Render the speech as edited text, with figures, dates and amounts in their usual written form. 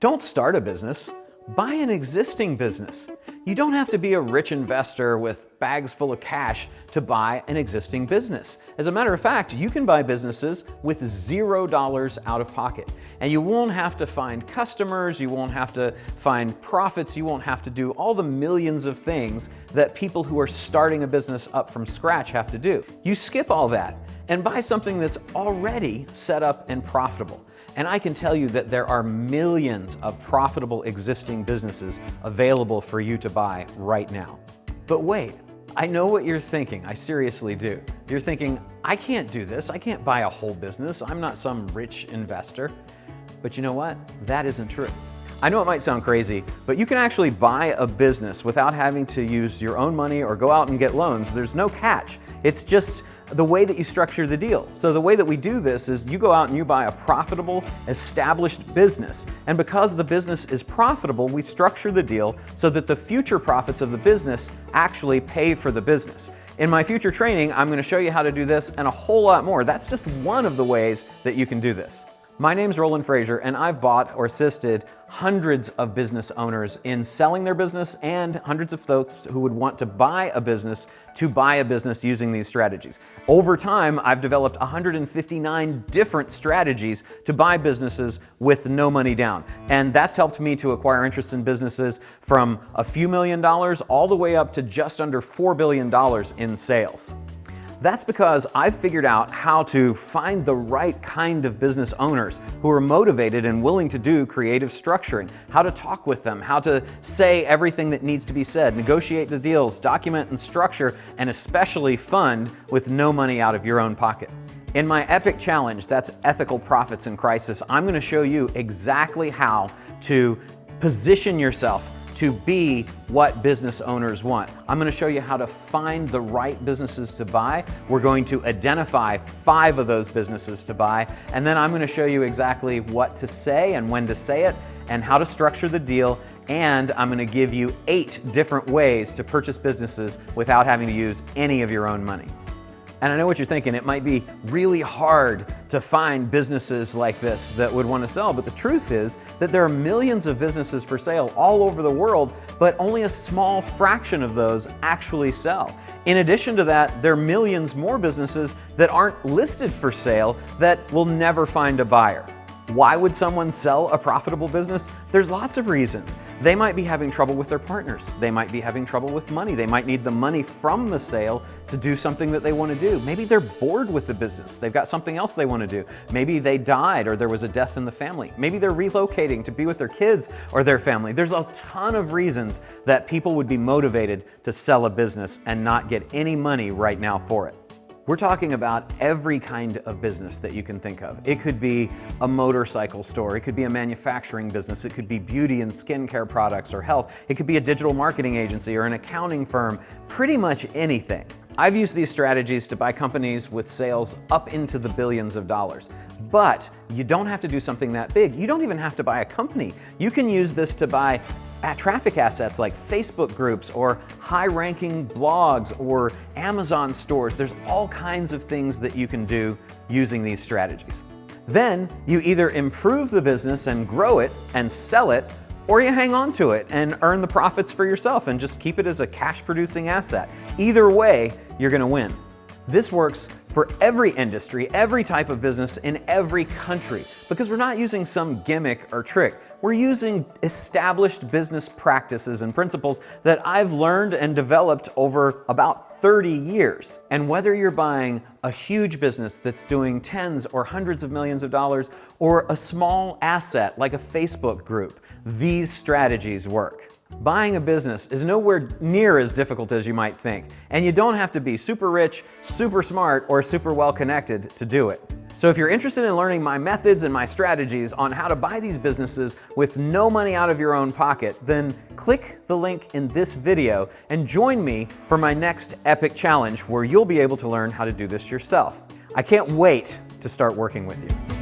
Don't start a business, buy an existing business. You don't have to be a rich investor with bags full of cash to buy an existing business. As a matter of fact, you can buy businesses with $0 out of pocket. And you won't have to find customers, you won't have to find profits, you won't have to do all the millions of things that people who are starting a business up from scratch have to do. You skip all that and buy something that's already set up and profitable. And I can tell you that there are millions of profitable existing businesses available for you to buy right now. But wait, I know what you're thinking, I seriously do. You're thinking, I can't do this, I can't buy a whole business, I'm not some rich investor. But you know what? That isn't true. I know it might sound crazy, but you can actually buy a business without having to use your own money or go out and get loans. There's no catch. It's just the way that you structure the deal. So the way that we do this is you go out and you buy a profitable, established business. And because the business is profitable, we structure the deal so that the future profits of the business actually pay for the business. In my future training, I'm going to show you how to do this and a whole lot more. That's just one of the ways that you can do this. My name's Roland Frazier, and I've bought or assisted hundreds of business owners in selling their business and hundreds of folks who would want to buy a business using these strategies. Over time, I've developed 159 different strategies to buy businesses with no money down. And that's helped me to acquire interest in businesses from a few $1,000,000 all the way up to just under $4 billion in sales. That's because I've figured out how to find the right kind of business owners who are motivated and willing to do creative structuring, how to talk with them, how to say everything that needs to be said, negotiate the deals, document and structure, and especially fund with no money out of your own pocket. In my epic challenge, that's Ethical Profits in Crisis, I'm going to show you exactly how to position yourself to be what business owners want. I'm going to show you how to find the right businesses to buy. We're going to identify 5 of those businesses to buy, and then I'm going to show you exactly what to say and when to say it and how to structure the deal, and I'm going to give you 8 different ways to purchase businesses without having to use any of your own money. And I know what you're thinking, it might be really hard to find businesses like this that would want to sell, but the truth is that there are millions of businesses for sale all over the world, but only a small fraction of those actually sell. In addition to that, there are millions more businesses that aren't listed for sale that will never find a buyer. Why would someone sell a profitable business? There's lots of reasons. They might be having trouble with their partners. They might be having trouble with money. They might need the money from the sale to do something that they want to do. Maybe they're bored with the business. They've got something else they want to do. Maybe they died or there was a death in the family. Maybe they're relocating to be with their kids or their family. There's a ton of reasons that people would be motivated to sell a business and not get any money right now for it. We're talking about every kind of business that you can think of. It could be a motorcycle store, it could be a manufacturing business, it could be beauty and skincare products or health, it could be a digital marketing agency or an accounting firm, pretty much anything. I've used these strategies to buy companies with sales up into the billions of dollars. But you don't have to do something that big. You don't even have to buy a company. You can use this to buy traffic assets like Facebook groups or high-ranking blogs or Amazon stores. There's all kinds of things that you can do using these strategies. Then you either improve the business and grow it and sell it, or you hang on to it and earn the profits for yourself and just keep it as a cash-producing asset. Either way, you're going to win. This works for every industry, every type of business in every country, because we're not using some gimmick or trick. We're using established business practices and principles that I've learned and developed over about 30 years. And whether you're buying a huge business that's doing tens or hundreds of millions of dollars, or a small asset like a Facebook group, these strategies work. Buying a business is nowhere near as difficult as you might think, and you don't have to be super rich, super smart, or super well connected to do it. So if you're interested in learning my methods and my strategies on how to buy these businesses with no money out of your own pocket, then click the link in this video and join me for my next epic challenge where you'll be able to learn how to do this yourself. I can't wait to start working with you.